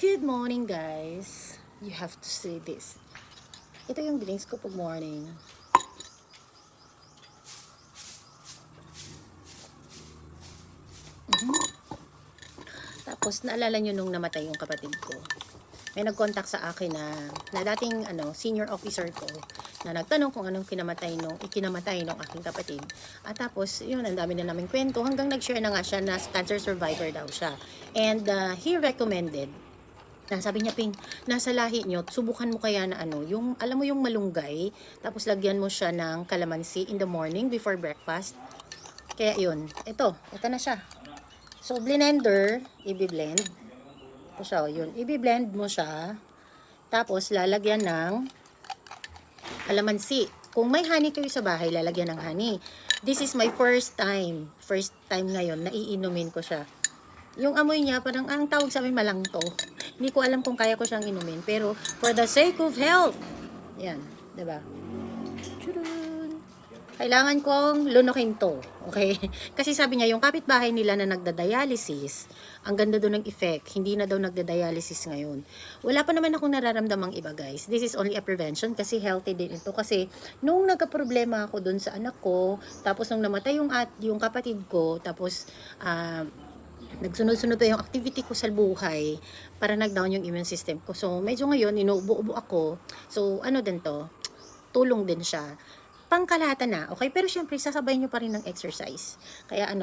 Good morning, guys. You have to see this. Ito yung drinks ko pag morning. Tapos, naalala nyo nung namatay yung kapatid ko. May nag-contact sa akin na dating senior officer ko na nagtanong kung anong ikinamatay nung aking kapatid. At tapos, yun, ang dami na naming kwento hanggang nag-share na nga siya na cancer survivor daw siya. And he recommended sabi niya, Ping, nasa lahi nyo, subukan mo kaya na yung, alam mo yung malunggay, tapos lagyan mo siya ng calamansi in the morning before breakfast. Kaya yun, ito na siya. So, blender, i-blend. Ito siya, yun, i-blend mo siya. Tapos, lalagyan ng calamansi. Kung may honey kayo sa bahay, lalagyan ng honey. This is my first time ngayon, na iinumin ko siya. Yung amoy niya, parang ang tawag sa amin malangto. Hindi ko alam kung kaya ko siyang inumin. Pero, for the sake of health, yan, diba? Kailangan kong lunukin to. Okay? Kasi sabi niya, yung kapitbahay nila na nagda-dialysis, ang ganda doon ng effect. Hindi na daw nagda-dialysis ngayon. Wala pa naman akong nararamdamang iba, guys. This is only a prevention kasi healthy din ito. Kasi, nung nagka-problema ako doon sa anak ko, tapos nung namatay yung kapatid ko, tapos, nagsunod-sunod pa yung activity ko sa buhay para nag-down yung immune system ko. So, medyo ngayon, inuubo-ubo ako. So, din to? Tulong din siya. Pangkalahatan na, okay? Pero syempre, sasabay nyo pa rin ng exercise. Kaya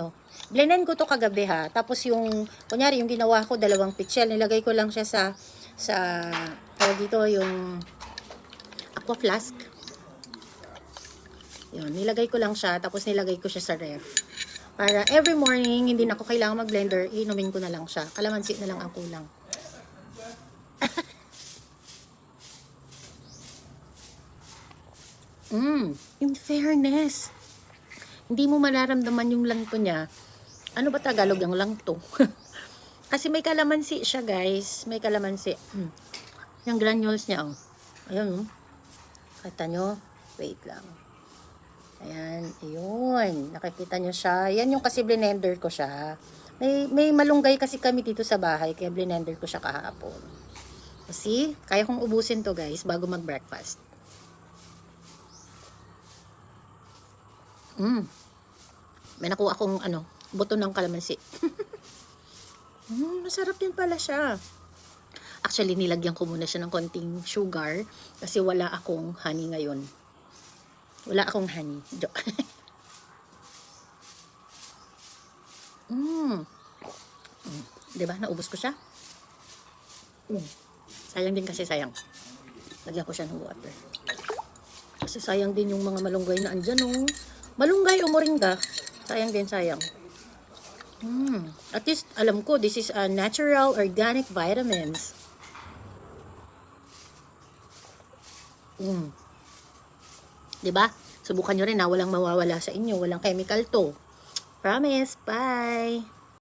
blendan ko to kagabi ha. Tapos kunyari, yung ginawa ko, 2 pitchel, nilagay ko lang siya tawag dito, yung aqua flask. Yun, nilagay ko lang siya, tapos nilagay ko siya sa ref. Para every morning, hindi na ako kailangan mag-blender, inumin ko na lang siya. Kalamansi na lang ang kulang. In fairness, hindi mo mararamdaman yung langto niya. Ano ba Tagalog ang langto? Kasi may kalamansi siya, guys. May kalamansi. Yung granules niya, oh. Ayun, oh. Kata nyo? Wait lang. Ayan, ayun. Nakikita nyo siya. Yan yung kasi blender ko siya. May malunggay kasi kami dito sa bahay, kaya blender ko siya kahapon. Kasi, kaya kong ubusin to, guys, bago mag-breakfast. May nakuha akong buto ng kalamansi. Masarap din pala siya. Actually, nilagyan ko muna siya ng konting sugar kasi wala akong honey ngayon. Wala akong honey. Diba? Naubos ko siya. Sayang din kasi sayang. Lagyan ko siya ng water. Kasi sayang din yung mga malunggay na andyan, oh. Malunggay o moringa. Sayang din, sayang. At least, alam ko, this is a natural organic vitamins. Diba? Subukan nyo rin na walang mawawala sa inyo. Walang chemical to. Promise. Bye!